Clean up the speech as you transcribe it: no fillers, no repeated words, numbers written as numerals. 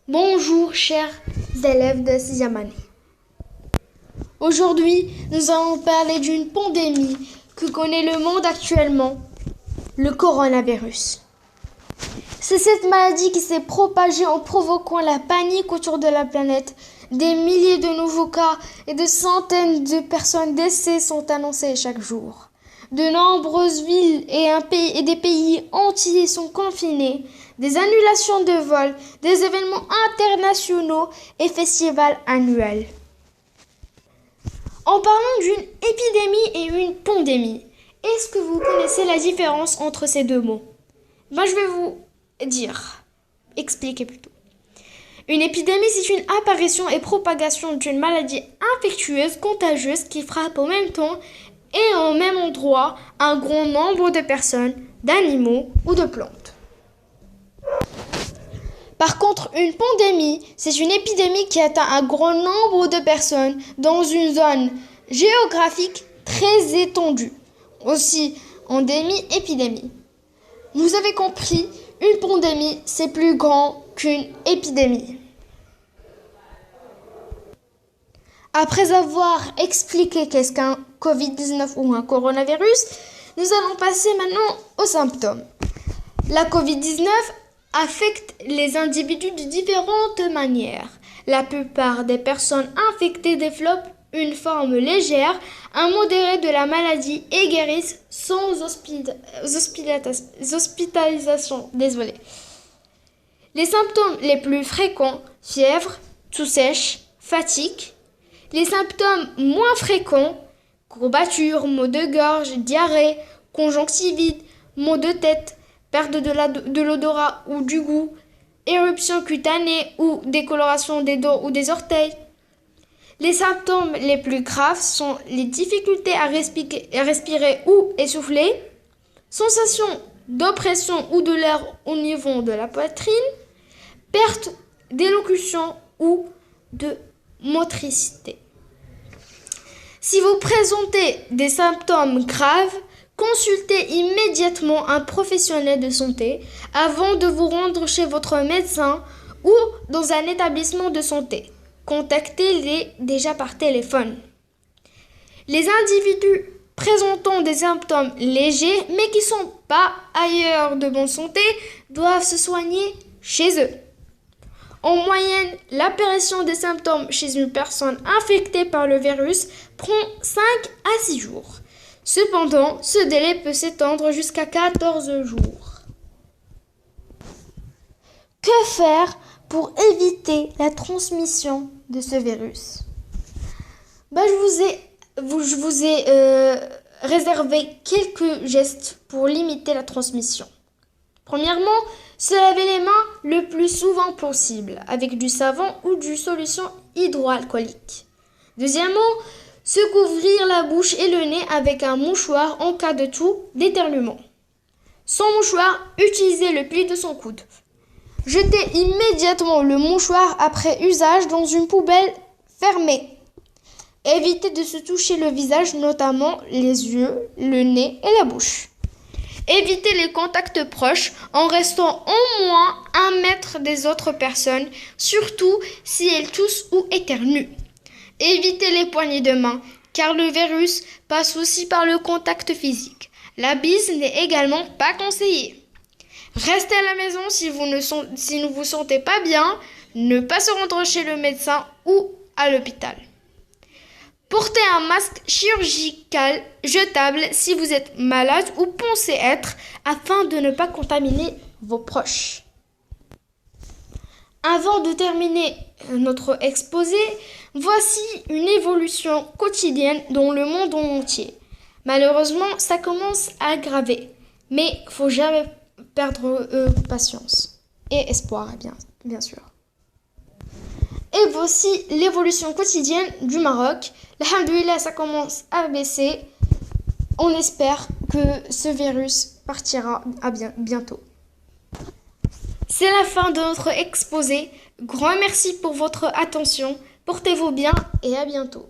Bonjour chers élèves de 6e année. Aujourd'hui, nous allons parler d'une pandémie que connaît le monde actuellement, le coronavirus. C'est cette maladie qui s'est propagée en provoquant la panique autour de la planète. Des milliers de nouveaux cas et de centaines de personnes décédées sont annoncées chaque jour. De nombreuses villes et des pays entiers sont confinés. Des annulations de vols, des événements internationaux et festivals annuels. En parlant d'une épidémie et une pandémie, est-ce que vous connaissez la différence entre ces deux mots? Je vais vous expliquer plutôt. Une épidémie, c'est une apparition et propagation d'une maladie infectieuse, contagieuse qui frappe en même temps et au même endroit un grand nombre de personnes, d'animaux ou de plantes. Par contre, une pandémie, c'est une épidémie qui atteint un grand nombre de personnes dans une zone géographique très étendue. Aussi, endémie, épidémie. Vous avez compris, une pandémie, c'est plus grand qu'une épidémie. Après avoir expliqué qu'est-ce qu'un Covid-19 ou un coronavirus, nous allons passer maintenant aux symptômes. La Covid-19 affecte les individus de différentes manières. La plupart des personnes infectées développent une forme légère, un modéré de la maladie et guérissent sans hospitalisation. Les symptômes les plus fréquents, fièvre, toux sèche, fatigue. Les symptômes moins fréquents, courbatures, maux de gorge, diarrhée, conjonctivite, maux de tête, perte de l'odorat ou du goût, éruption cutanée ou décoloration des doigts ou des orteils. Les symptômes les plus graves sont les difficultés à respirer ou essouffler, sensation d'oppression ou de l'air au niveau de la poitrine, perte d'élocution ou de motricité. Si vous présentez des symptômes graves, consultez immédiatement un professionnel de santé avant de vous rendre chez votre médecin ou dans un établissement de santé. Contactez-les déjà par téléphone. Les individus présentant des symptômes légers mais qui ne sont pas ailleurs de bonne santé doivent se soigner chez eux. En moyenne, l'apparition des symptômes chez une personne infectée par le virus prend 5 à 6 jours. Cependant, ce délai peut s'étendre jusqu'à 14 jours. Que faire pour éviter la transmission de ce virus? Je vous ai réservé quelques gestes pour limiter la transmission. Premièrement, se laver les mains le plus souvent possible avec du savon ou d'une solution hydroalcoolique. Deuxièmement, se couvrir la bouche et le nez avec un mouchoir en cas de toux, d'éternuement. Sans mouchoir, utilisez le pli de son coude. Jetez immédiatement le mouchoir après usage dans une poubelle fermée. Évitez de se toucher le visage, notamment les yeux, le nez et la bouche. Évitez les contacts proches en restant au moins 1 mètre des autres personnes, surtout si elles toussent ou éternuent. Évitez les poignées de main, car le virus passe aussi par le contact physique. La bise n'est également pas conseillée. Restez à la maison si vous ne vous sentez pas bien, ne pas se rendre chez le médecin ou à l'hôpital. Portez un masque chirurgical jetable si vous êtes malade ou pensez être, afin de ne pas contaminer vos proches. Avant de terminer notre exposé, voici une évolution quotidienne dans le monde entier. Malheureusement, ça commence à aggraver, mais il ne faut jamais perdre patience et espoir, bien sûr. Et voici l'évolution quotidienne du Maroc. Alhamdoulilah, ça commence à baisser. On espère que ce virus partira bientôt. C'est la fin de notre exposé. Grand merci pour votre attention. Portez-vous bien et à bientôt.